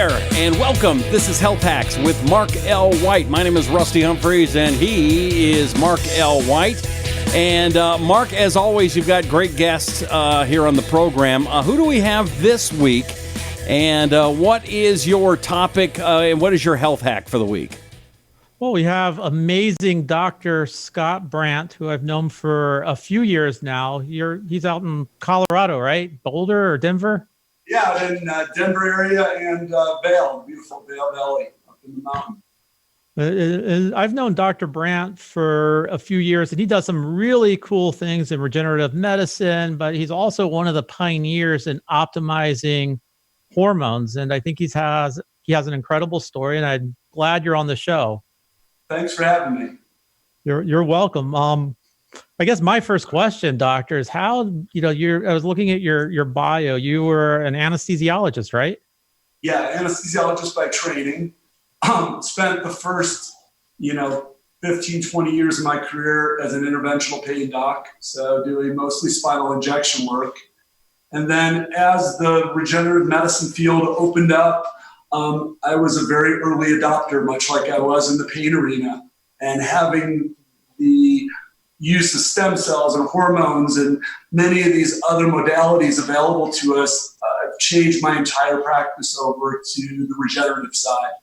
there, and welcome. This is Health Hacks with Mark L. White. My name is Rusty Humphreys, and he is Mark L. White. And Mark, as always, you've got great guests here on the program. Who do we have this week, and what is your topic, and what is your health hack for the week? Well, we have amazing Dr. Scott Brandt, who I've known for a few years now. He's out in Colorado, right? Boulder or Denver? Yeah, in Denver area and Vail, beautiful Vail Valley up in the mountain. I've known Dr. Brandt for a few years, and he does some really cool things in regenerative medicine, but he's also one of the pioneers in optimizing hormones. And I think he has an incredible story, and I'm glad you're on the show. Thanks for having me. You're welcome. I guess my first question, doctor, is how, I was looking at your bio. You were an anesthesiologist, right? Yeah, anesthesiologist by training. Spent the first, 15, 20 years of my career as an interventional pain doc. So doing mostly spinal injection work. And then as the regenerative medicine field opened up, I was a very early adopter, much like I was in the pain arena. And having the use of stem cells and hormones and many of these other modalities available to us changed my entire practice over to the regenerative side.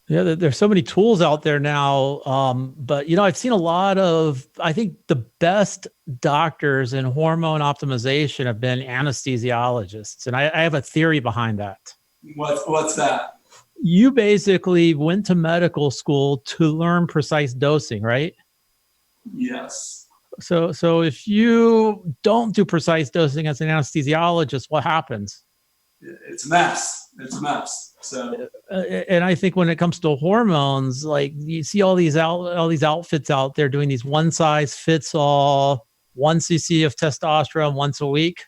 Yeah, there's so many tools out there now. But, I've seen a lot of, I think the best doctors in hormone optimization have been anesthesiologists. And I have a theory behind that. What's that? You basically went to medical school to learn precise dosing, right? Yes. So if you don't do precise dosing as an anesthesiologist, what happens? It's a mess. So, and I think when it comes to hormones, like you see all these outfits out there doing these one size fits all, 1 cc of testosterone once a week.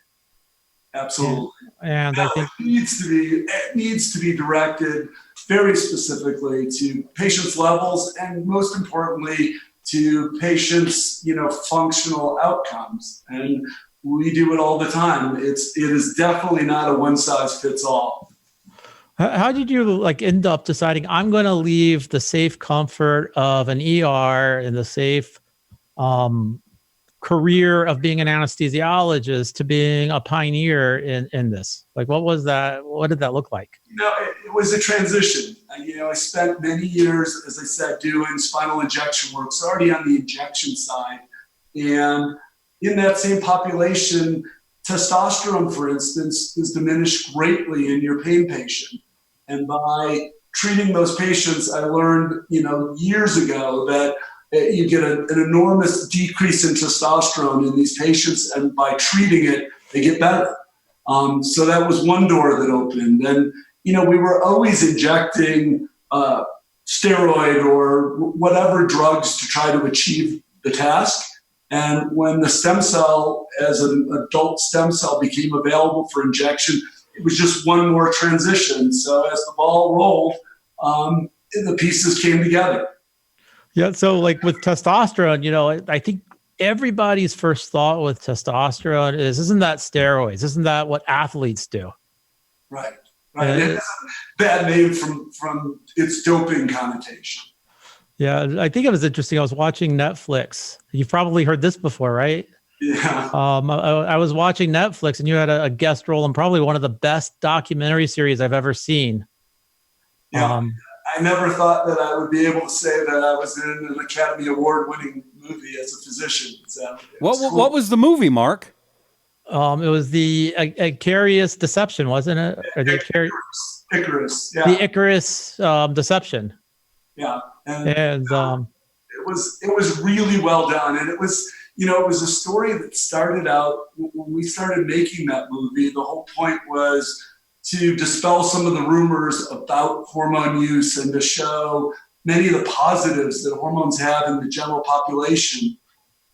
Absolutely. And I think it needs to be directed very specifically to patients' levels and most importantly to patients, functional outcomes. And we do it all the time. It is definitely not a one size fits all. How did you end up deciding I'm going to leave the safe comfort of an ER and the safe career of being an anesthesiologist to being a pioneer in this? What was that? What did that look like? It was a transition. I spent many years, as I said, doing spinal injection work, so already on the injection side. And in that same population, testosterone, for instance, is diminished greatly in your pain patient. And by treating those patients, I learned, years ago that you get an enormous decrease in testosterone in these patients, and by treating it, they get better. So that was one door that opened. And, we were always injecting steroid or whatever drugs to try to achieve the task. And when the stem cell, as an adult stem cell, became available for injection, it was just one more transition. So as the ball rolled, the pieces came together. Yeah. So with testosterone, I think everybody's first thought with testosterone isn't that steroids? Isn't that what athletes do? Right. It has a bad name from its doping connotation. Yeah. I think it was interesting. I was watching Netflix. You've probably heard this before, right? Yeah. I was watching Netflix and you had a guest role in probably one of the best documentary series I've ever seen. Yeah. I never thought that I would be able to say that I was in an Academy Award-winning movie as a physician. So What was the movie, Mark? It was the Icarus Deception, wasn't it? Or the Icarus. Yeah. The Icarus Deception. Yeah. And it was really well done, and it was a story that started out when we started making that movie. The whole point was to dispel some of the rumors about hormone use and to show many of the positives that hormones have in the general population.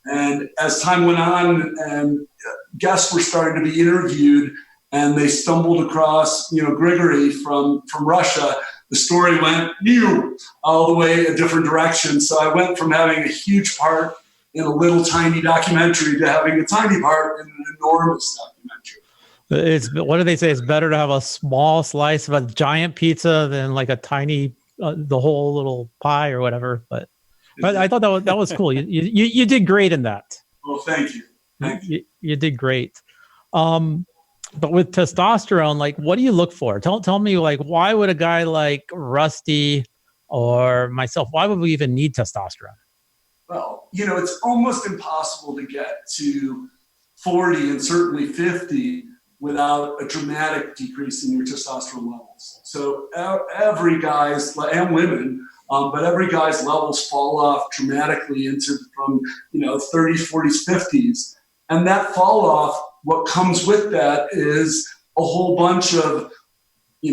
And as time went on and guests were starting to be interviewed and they stumbled across, Grigory from Russia, the story went all the way a different direction. So I went from having a huge part in a little tiny documentary to having a tiny part in an enormous documentary. What do they say? It's better to have a small slice of a giant pizza than like a tiny, the whole little pie or whatever. But I thought that was cool. You did great in that. Well, thank you. Thank you. You did great. But with testosterone, like, what do you look for? Tell me, like, why would a guy like Rusty or myself, why would we even need testosterone? Well, it's almost impossible to get to 40 and certainly 50 without a dramatic decrease in your testosterone levels. So every guy's, and women, but every guy's levels fall off dramatically from 30s, 40s, 50s. And that fall off, what comes with that is a whole bunch of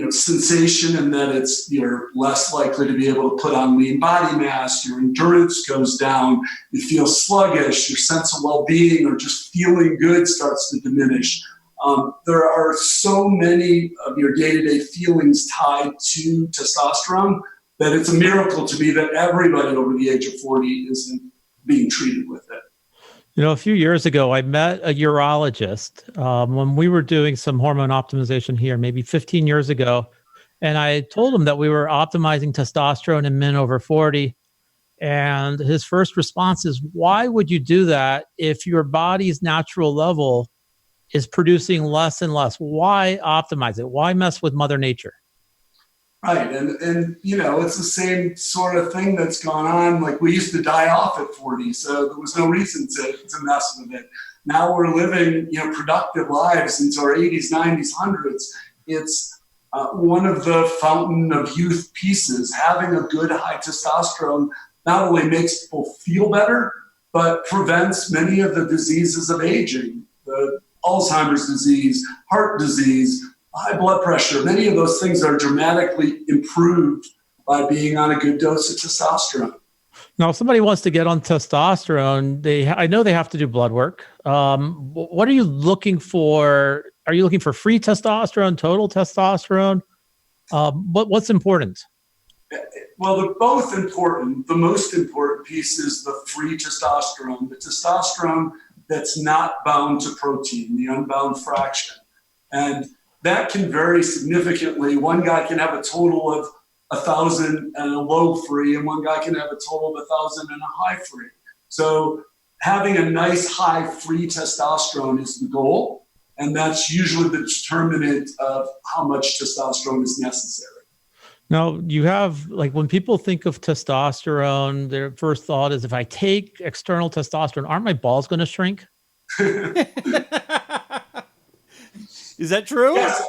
sensation, and that you're less likely to be able to put on lean body mass, your endurance goes down, you feel sluggish, your sense of well-being or just feeling good starts to diminish. There are so many of your day-to-day feelings tied to testosterone that it's a miracle to me that everybody over the age of 40 isn't being treated with it. A few years ago, I met a urologist when we were doing some hormone optimization here, maybe 15 years ago. And I told him that we were optimizing testosterone in men over 40. And his first response is, why would you do that if your body's natural level is producing less and less? Why optimize it? Why mess with Mother Nature? Right. And it's the same sort of thing that's gone on. Like, we used to die off at 40, so there was no reason to mess with it. Now we're living, productive lives into our 80s, 90s, 100s. It's one of the fountain of youth pieces. Having a good high testosterone not only makes people feel better, but prevents many of the diseases of aging, the Alzheimer's disease, heart disease, high blood pressure. Many of those things are dramatically improved by being on a good dose of testosterone. Now, if somebody wants to get on testosterone, I know they have to do blood work. What are you looking for? Are you looking for free testosterone, total testosterone? What's important? Well, they're both important. The most important piece is the free testosterone, the testosterone that's not bound to protein, the unbound fraction. And that can vary significantly. One guy can have a total of 1,000 and a low free, and one guy can have a total of 1,000 and a high free. So having a nice high free testosterone is the goal, and that's usually the determinant of how much testosterone is necessary. Now, you have, like, when people think of testosterone, their first thought is, if I take external testosterone, aren't my balls going to shrink? Is that true? Yes,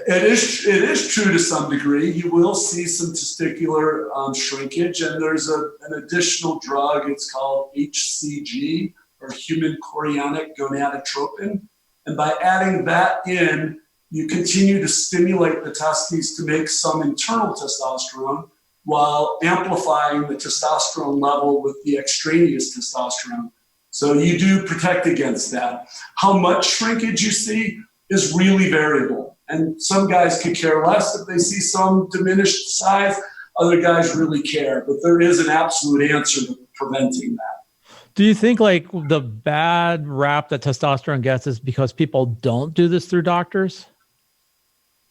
it is true to some degree. You will see some testicular shrinkage, and there's an additional drug. It's called HCG, or human chorionic gonadotropin. And by adding that in, you continue to stimulate the testes to make some internal testosterone while amplifying the testosterone level with the extraneous testosterone. So you do protect against that. How much shrinkage you see is really variable. And some guys could care less if they see some diminished size. Other guys really care. But there is an absolute answer to preventing that. Do you think, like, the bad rap that testosterone gets is because people don't do this through doctors?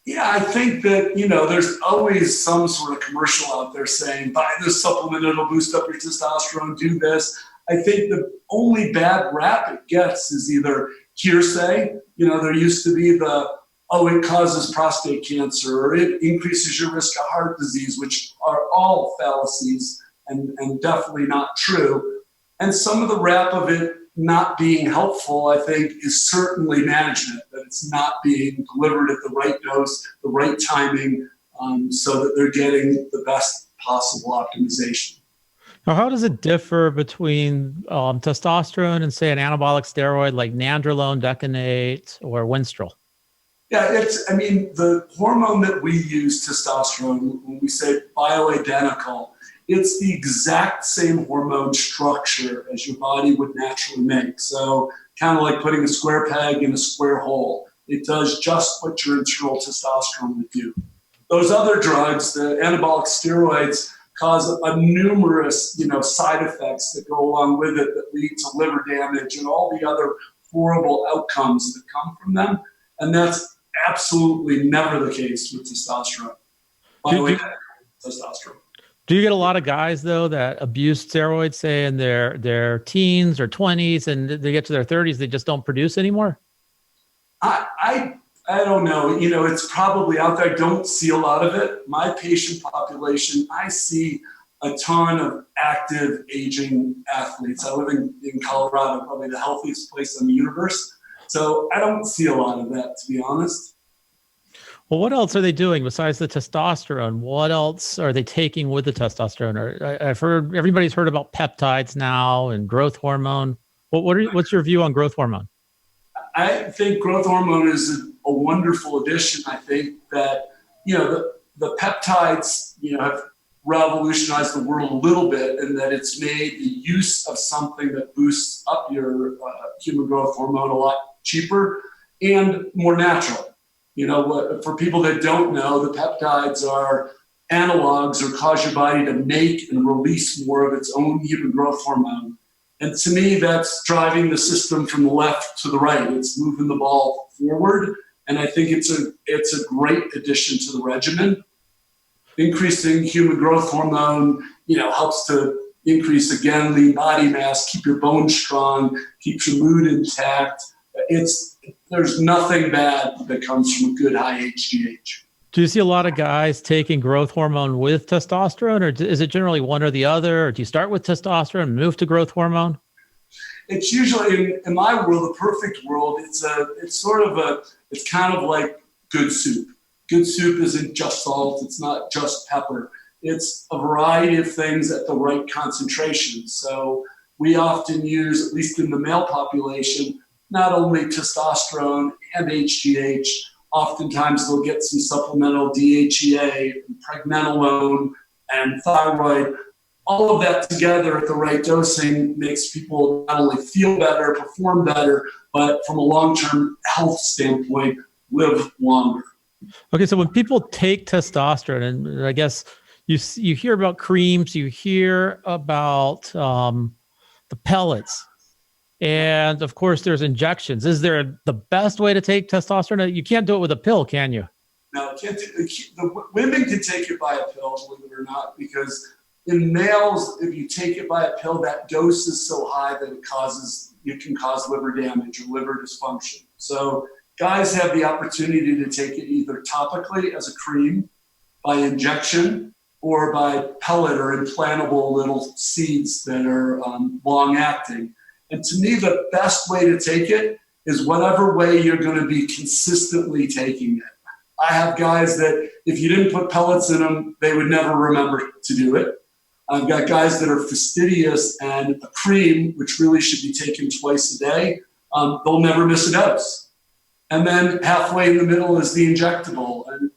Yeah, I think that, there's always some sort of commercial out there saying, buy this supplement, it'll boost up your testosterone, do this. I think the only bad rap it gets is either hearsay. There used to be it causes prostate cancer, or it increases your risk of heart disease, which are all fallacies and definitely not true. And some of the rap of it not being helpful, I think, is certainly management, that it's not being delivered at the right dose, the right timing, so that they're getting the best possible optimization. Now, how does it differ between testosterone and, say, an anabolic steroid like nandrolone, decanate, or Winstrol? Yeah, the hormone that we use, testosterone, when we say bioidentical, it's the exact same hormone structure as your body would naturally make. So kind of like putting a square peg in a square hole. It does just what your internal testosterone would do. Those other drugs, the anabolic steroids, cause a numerous, side effects that go along with it that lead to liver damage and all the other horrible outcomes that come from them. And that's absolutely never the case with testosterone. By the way, testosterone. Do you get a lot of guys though that abuse steroids, say in their teens or 20s, and they get to their 30s, they just don't produce anymore? I don't know. It's probably out there. I don't see a lot of it. My patient population, I see a ton of active aging athletes. I live in Colorado, probably the healthiest place in the universe. So I don't see a lot of that, to be honest. Well, what else are they doing besides the testosterone? What else are they taking with the testosterone? I've heard, everybody's heard about peptides now and growth hormone. What's your view on growth hormone? I think growth hormone is a wonderful addition. I think that, the peptides, have revolutionized the world a little bit, in that it's made the use of something that boosts up your human growth hormone a lot cheaper and more natural. For people that don't know, the peptides are analogs or cause your body to make and release more of its own human growth hormone. And to me, that's driving the system from the left to the right. It's moving the ball forward. And I think it's a great addition to the regimen. Increasing human growth hormone, helps to increase, again, lean body mass, keep your bones strong, keeps your mood intact. There's nothing bad that comes from a good high HGH. Do you see a lot of guys taking growth hormone with testosterone, or is it generally one or the other? Or do you start with testosterone and move to growth hormone? It's usually, in my world, the perfect world, it's kind of like good soup. Good soup isn't just salt. It's not just pepper. It's a variety of things at the right concentration. So we often use, at least in the male population, not only testosterone and HGH. Oftentimes they'll get some supplemental DHEA, pregnenolone, and thyroid. All of that together at the right dosing makes people not only feel better, perform better, but from a long-term health standpoint, live longer. Okay, so when people take testosterone, and I guess you hear about creams, you hear about the pellets, and of course there's injections. Is there the best way to take testosterone? You can't do it with a pill, can you? No, the women can take it by a pill, believe it or not, because in males, if you take it by a pill, that dose is so high that it can cause liver damage or liver dysfunction. So guys have the opportunity to take it either topically as a cream, by injection, or by pellet or implantable little seeds that are long-acting. And to me, the best way to take it is whatever way you're going to be consistently taking it. I have guys that if you didn't put pellets in them, they would never remember to do it. I've got guys that are fastidious, and a cream, which really should be taken twice a day, they'll never miss a dose. And then halfway in the middle is the injectable. And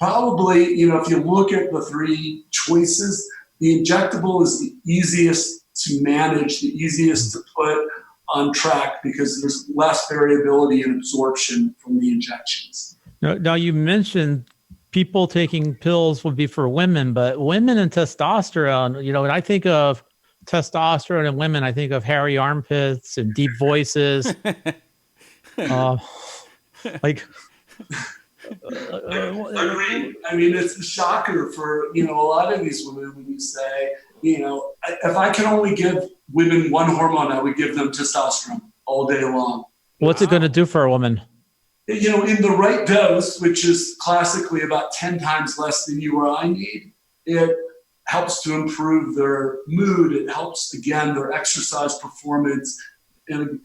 probably, if you look at the three choices, the injectable is the easiest to manage, the easiest to put on track, because there's less variability in absorption from the injections. Now you mentioned people taking pills would be for women, but women and testosterone, when I think of testosterone in women, I think of hairy armpits and deep voices. Like, agreed. I mean, it's a shocker for, a lot of these women when you say, if I can only give women one hormone, I would give them testosterone all day long. What's it going to do for a woman? In the right dose, which is classically about 10 times less than you or I need, it helps to improve their mood. It helps, again, their exercise performance. And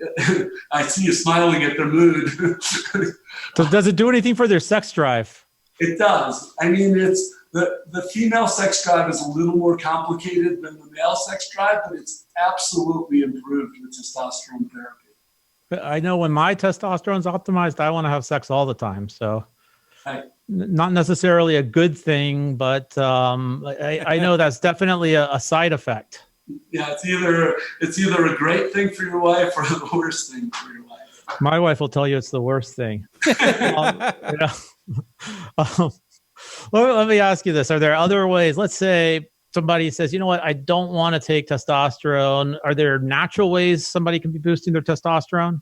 I see you smiling at their mood. So does it do anything for their sex drive? It does. I mean, it's the female sex drive is a little more complicated than the male sex drive, but it's absolutely improved with testosterone therapy. I know when my testosterone's optimized, I want to have sex all the time. So not necessarily a good thing, but I know that's definitely a side effect. Yeah, it's either a great thing for your wife or the worst thing for your wife. My wife will tell you it's the worst thing. Let me ask you this. Are there other ways? Let's say somebody says, you know what, I don't want to take testosterone. Are there natural ways somebody can be boosting their testosterone?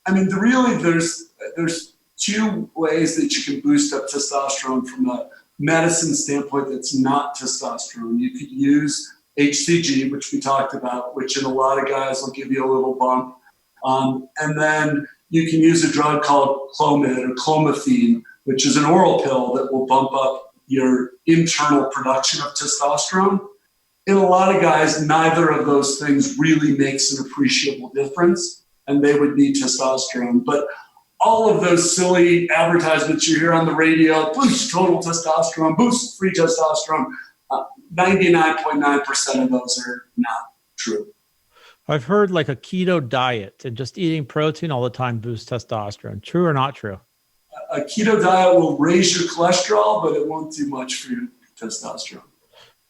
I mean, there's two ways that you can boost up testosterone from a medicine standpoint that's not testosterone. You could use HCG, which we talked about, which in a lot of guys will give you a little bump. And then you can use a drug called Clomid or clomiphene, which is an oral pill that will bump up your internal production of testosterone. In a lot of guys, neither of those things really makes an appreciable difference, and they would need testosterone. But all of those silly advertisements you hear on the radio, boost total testosterone, boost free testosterone, 99.9% of those are not true. I've heard like a keto diet and just eating protein all the time boosts testosterone. True or not true? A keto diet will raise your cholesterol, but it won't do much for your testosterone.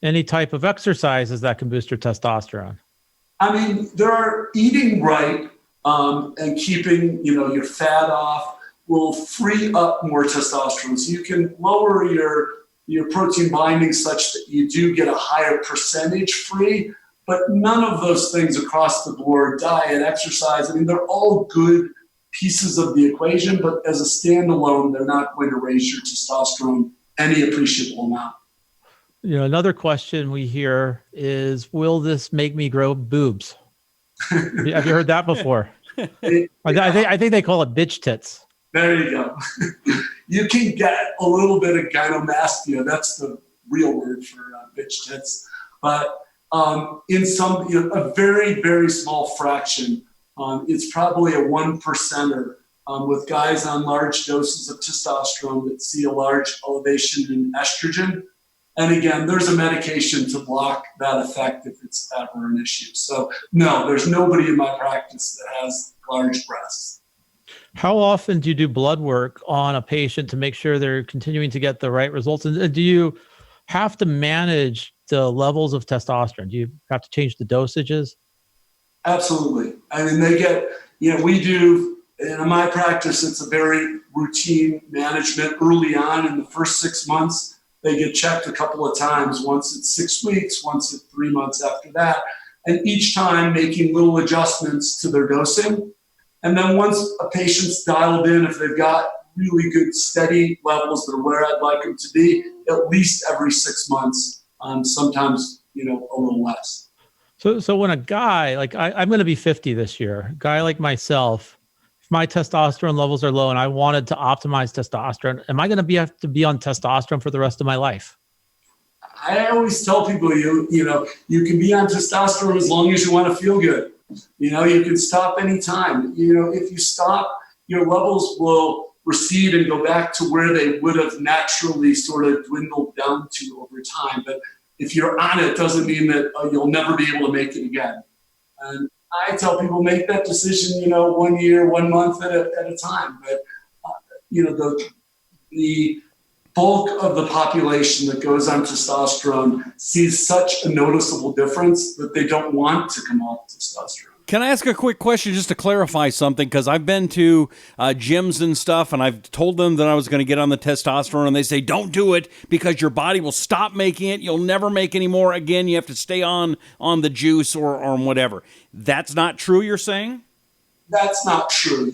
Any type of exercises that can boost your testosterone? I mean, there are eating right and keeping, your fat off will free up more testosterone. So you can lower your protein binding such that you do get a higher percentage free, but none of those things across the board, diet, exercise, I mean, they're all good pieces of the equation, but as a standalone, they're not going to raise your testosterone any appreciable amount. Another question we hear is, will this make me grow boobs? Have you heard that before? I think they call it bitch tits. There you go. You can get a little bit of gynecomastia. That's the real word for bitch tits. But in some, a very, very small fraction, it's probably a 1%er with guys on large doses of testosterone that see a large elevation in estrogen. And again, there's a medication to block that effect if it's ever an issue. So no, there's nobody in my practice that has large breasts. How often do you do blood work on a patient to make sure they're continuing to get the right results? And do you have to manage the levels of testosterone? Do you have to change the dosages? Absolutely. I mean, they get, we do, in my practice, it's a very routine management early on in the first 6 months. They get checked a couple of times, once at 6 weeks, once at 3 months after that, and each time making little adjustments to their dosing. And then once a patient's dialed in, if they've got really good steady levels that are where I'd like them to be, at least every 6 months, sometimes, a little less. So when a guy, like I'm going to be 50 this year, a guy like myself, if my testosterone levels are low and I wanted to optimize testosterone, am I going to have to be on testosterone for the rest of my life? I always tell people, you can be on testosterone as long as you want to feel good. You can stop anytime. If you stop, your levels will recede and go back to where they would have naturally sort of dwindled down to over time. But if you're on it, doesn't mean that you'll never be able to make it again. And I tell people make that decision, 1 year, 1 month at a time. But, the bulk of the population that goes on testosterone sees such a noticeable difference that they don't want to come off testosterone. Can I ask a quick question just to clarify something? Because I've been to gyms and stuff, and I've told them that I was going to get on the testosterone, and they say, don't do it because your body will stop making it. You'll never make any more again. You have to stay on the juice or whatever. That's not true, you're saying? That's not true.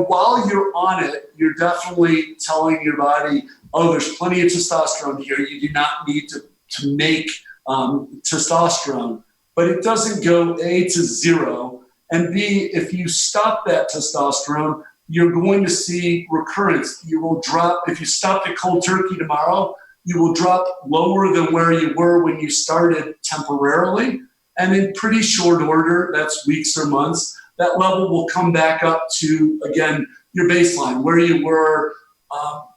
While you're on it, you're definitely telling your body, oh, there's plenty of testosterone here. You do not need to make testosterone. But it doesn't go A to zero, and B, if you stop that testosterone, you're going to see recurrence. You will drop, if you stop it cold turkey tomorrow, you will drop lower than where you were when you started temporarily. And in pretty short order, that's weeks or months, that level will come back up to, again, your baseline, where you were,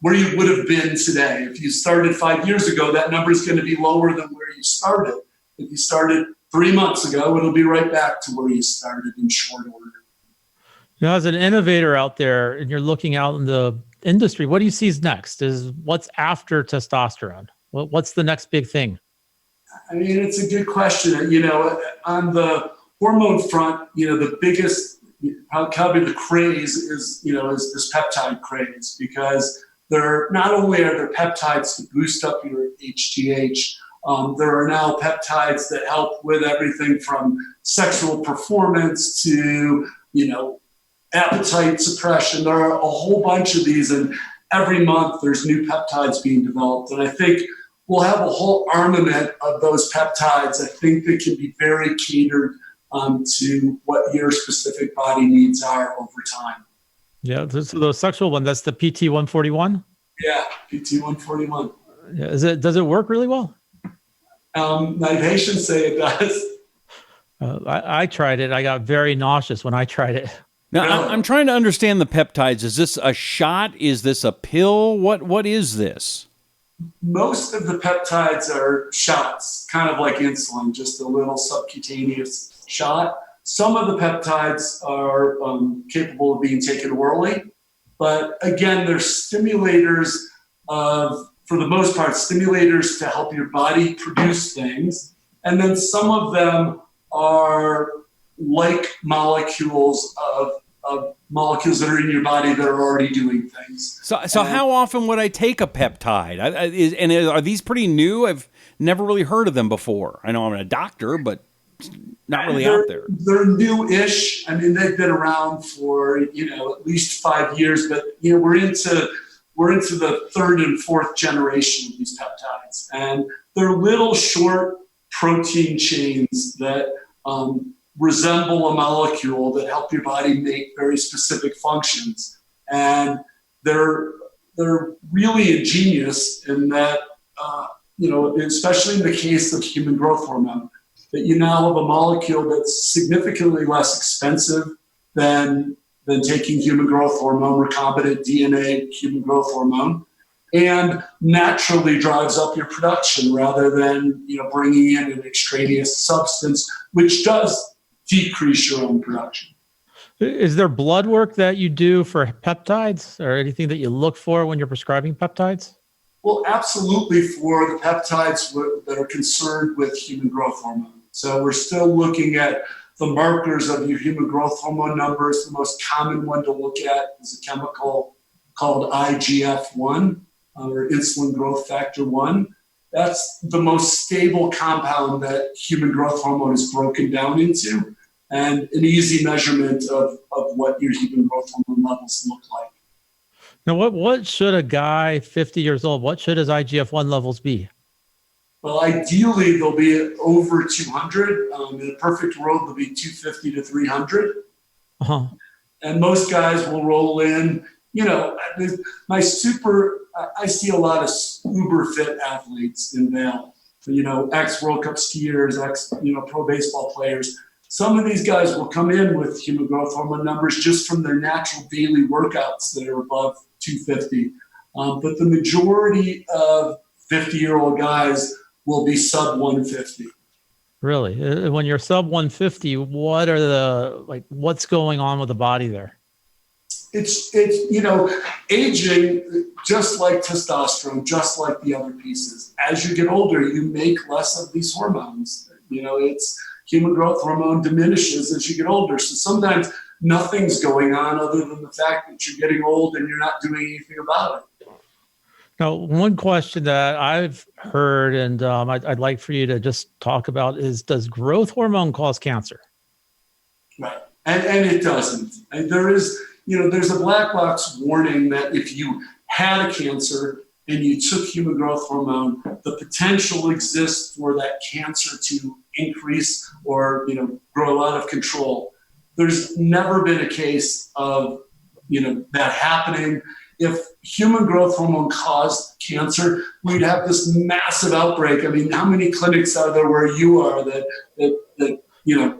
where you would have been today. If you started 5 years ago, that number is going to be lower than where you started. If you started 3 months ago, it'll be right back to where you started in short order. As an innovator out there and you're looking out in the industry, what do you see is next? Is what's after testosterone? What's the next big thing? I mean, it's a good question. On the hormone front, the biggest, probably the craze is this peptide craze, because not only are there peptides to boost up your HGH, there are now peptides that help with everything from sexual performance to, appetite suppression. There are a whole bunch of these, and every month there's new peptides being developed. And I think we'll have a whole armament of those peptides. I think that can be very catered to what your specific body needs are over time. Yeah, so the sexual one, that's the PT-141? Yeah, PT-141. Yeah, does it work really well? My patients say it does. I tried it. I got very nauseous when I tried it. Now, Really? I'm trying to understand the peptides. Is this a shot? Is this a pill? What is this? Most of the peptides are shots, kind of like insulin, just a little subcutaneous shot. Some of the peptides are capable of being taken orally, but again, they're stimulators for the most part, stimulators to help your body produce things. And then some of them are like molecules of molecules that are in your body that are already doing things. So how often would I take a peptide? And are these pretty new? I've never really heard of them before. I know I'm a doctor, but not really out there. They're new-ish. I mean, they've been around for at least 5 years, but we're into the third and fourth generation of these peptides, and they're little short protein chains that resemble a molecule that help your body make very specific functions. And they're really ingenious in that, especially in the case of human growth hormone, that you now have a molecule that's significantly less expensive than taking human growth hormone, recombinant DNA human growth hormone, and naturally drives up your production rather than bringing in an extraneous substance, which does decrease your own production. Is there blood work that you do for peptides or anything that you look for when you're prescribing peptides? Well, absolutely, for the peptides that are concerned with human growth hormone. So we're still looking at the markers of your human growth hormone numbers. The most common one to look at is a chemical called IGF-1, or insulin growth factor 1. That's the most stable compound that human growth hormone is broken down into, and an easy measurement of what your human growth hormone levels look like. Now, what should a guy 50 years old, what should his IGF-1 levels be? Well, ideally, they'll be at over 200. In a perfect world, they'll be 250 to 300. Uh-huh. And most guys will roll in, I see a lot of uber fit athletes in Vail, ex-World Cup skiers, pro baseball players. Some of these guys will come in with human growth hormone numbers just from their natural daily workouts that are above 250. But the majority of 50-year-old guys will be sub 150. Really? When you're sub 150, what's going on with the body there? It's aging, just like testosterone, just like the other pieces. As you get older, you make less of these hormones. It's human growth hormone diminishes as you get older. So sometimes nothing's going on other than the fact that you're getting old and you're not doing anything about it. Now, one question that I've heard, and I'd like for you to just talk about, is does growth hormone cause cancer? Right, and it doesn't. And there's a black box warning that if you had a cancer and you took human growth hormone, the potential exists for that cancer to increase or grow out of control. There's never been a case of that happening. If human growth hormone caused cancer, we'd have this massive outbreak. I mean, how many clinics are there where you are that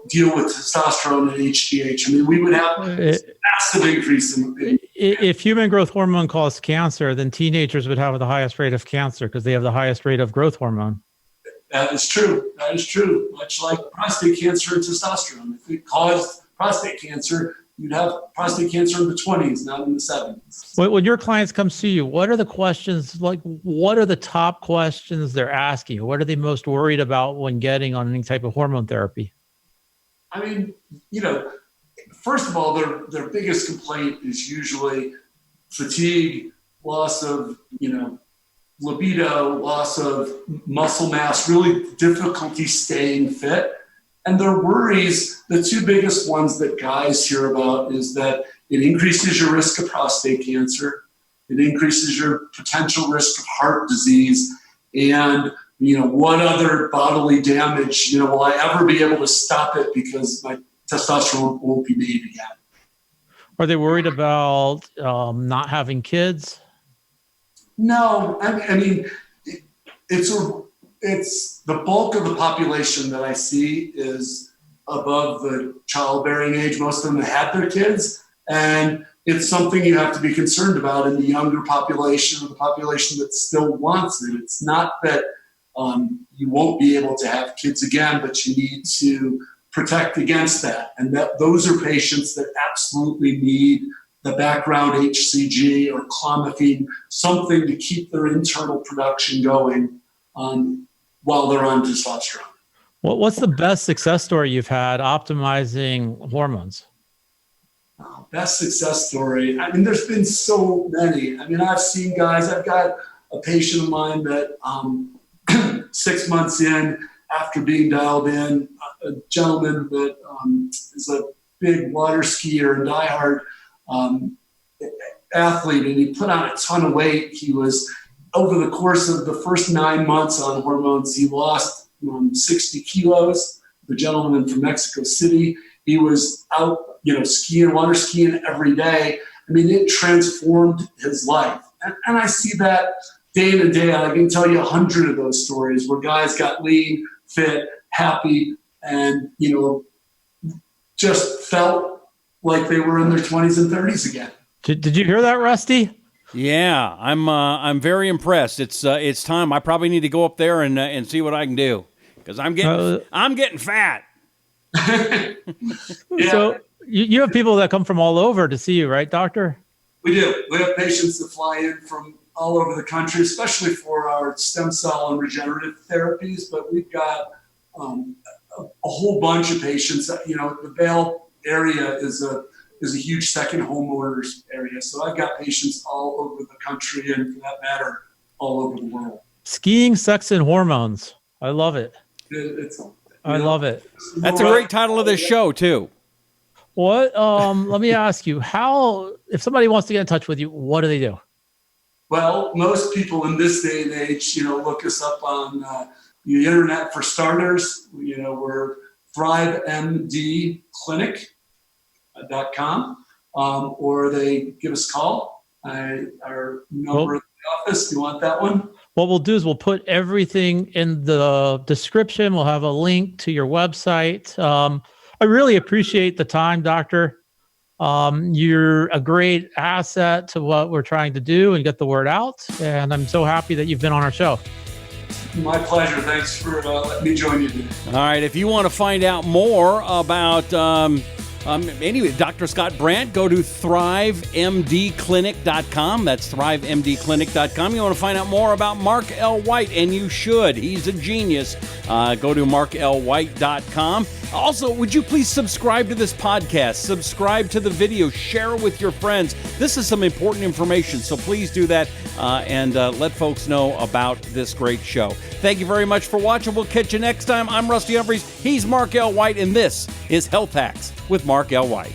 deal with testosterone and HGH? I mean, we would have a massive increase in. If human growth hormone caused cancer, then teenagers would have the highest rate of cancer because they have the highest rate of growth hormone. That is true. Much like prostate cancer and testosterone. If it caused prostate cancer, you'd have prostate cancer in the 20s, not in the 70s. When your clients come see you, what are the questions, what are the top questions they're asking? What are they most worried about when getting on any type of hormone therapy? I mean, first of all, their biggest complaint is usually fatigue, loss of, libido, loss of muscle mass, really difficulty staying fit. And their worries, the two biggest ones that guys hear about is that it increases your risk of prostate cancer. It increases your potential risk of heart disease. And, what other bodily damage, will I ever be able to stop it because my testosterone won't be made again? Are they worried about not having kids? No, I mean, it's the bulk of the population that I see is above the childbearing age. Most of them have had their kids, and it's something you have to be concerned about in the younger population or the population that still wants it. It's not that you won't be able to have kids again, but you need to protect against that. And those are patients that absolutely need the background HCG or clomiphene, something to keep their internal production going while they're on testosterone. What's the best success story you've had optimizing hormones? Best success story. I mean, there's been so many. I mean, I've seen guys. I've got a patient of mine that 6 months in, after being dialed in, a gentleman that is a big water skier and diehard athlete, and he put on a ton of weight. He was, over the course of the first 9 months on hormones, he lost 60 kilos. The gentleman from Mexico City, he was out, skiing, water skiing every day. I mean, it transformed his life. And I see that day in and day out. I can tell you 100 of those stories where guys got lean, fit, happy, and, just felt like they were in their 20s and 30s again. Did you hear that, Rusty? Yeah, I'm very impressed. It's time. I probably need to go up there and see what I can do, because I'm getting fat. Yeah. So you have people that come from all over to see you, right, doctor? We do. We have patients that fly in from all over the country, especially for our stem cell and regenerative therapies. But we've got a whole bunch of patients. The Vail area is a huge second homeowners area. So I've got patients all over the country, and for that matter, all over the world. Skiing, sex, and hormones. I love it. I love it. That's a great title of this show, too. What? Let me ask you, if somebody wants to get in touch with you, what do they do? Well, most people in this day and age, look us up on the internet for starters. We're thrivemdclinic.com, or they give us a call. Our number in the office. Do you want that one? What we'll do is we'll put everything in the description. We'll have a link to your website. I really appreciate the time, doctor. You're a great asset to what we're trying to do and get the word out. And I'm so happy that you've been on our show. My pleasure. Thanks for letting me join you today. All right. If you want to find out more about Dr. Scott Brandt, go to thrivemdclinic.com. That's thrivemdclinic.com. You want to find out more about Mark L. White, and you should. He's a genius. Go to marklwhite.com. Also, would you please subscribe to this podcast? Subscribe to the video. Share it with your friends. This is some important information, so please do that and let folks know about this great show. Thank you very much for watching. We'll catch you next time. I'm Rusty Humphries. He's Mark L. White, and this is Health Hacks with Mark L. White.